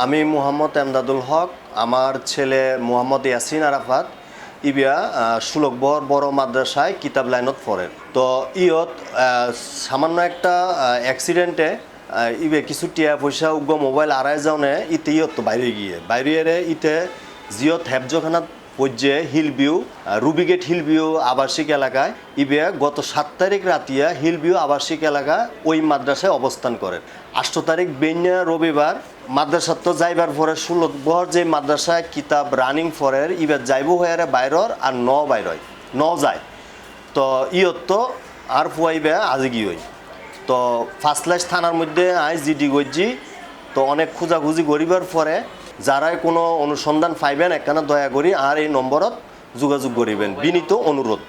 আমি মোহাম্মদ এমদাদুল হক, আমার ছেলে মোহাম্মদ ইয়াসিন আরাফাত ইবিয়া সুলকবর বড় মাদ্রাসায় কিতাব লাইনত পড়ে। তো ইয়ত সামান্য একটা অ্যাক্সিডেন্টে ইবে কিছু টিয়া পয়সা উগ্র মোবাইল আড়াই যাওনে ইতে ইয়ত বাইরে বাইরে ইতে জিয়ত হেফজখানাত পর্যায়ে হিলভিউ রুবিগেট হিলভিউ আবাসিক এলাকায় ইবে গত 7 তারিখ রাতিয়া হিলভিউ আবাসিক এলাকা ওই মাদ্রাসায় অবস্থান করেন। 8 তারিখ বেন্যা রবিবার মাদ্রাসা তো যাইবার পরে 16 বহর যে মাদ্রাসায় কিতাব রানিং ফরের ইবার যাইব হয়ে বাইরর আর বাইরয় যায়। তো ইয়ত তো আর ফুয়াইবে আজি গিয়ে তো ফার্স্ট লাইস থানার মধ্যে জিডি গজ্জি। তো অনেক খোঁজাখুঁজি করিবার পরে যারাই কোনো অনুসন্ধান পাইবেন একখানা দয়া করি আর এই নম্বরত যোগাযোগ করিবেন বিনীত অনুরোধ।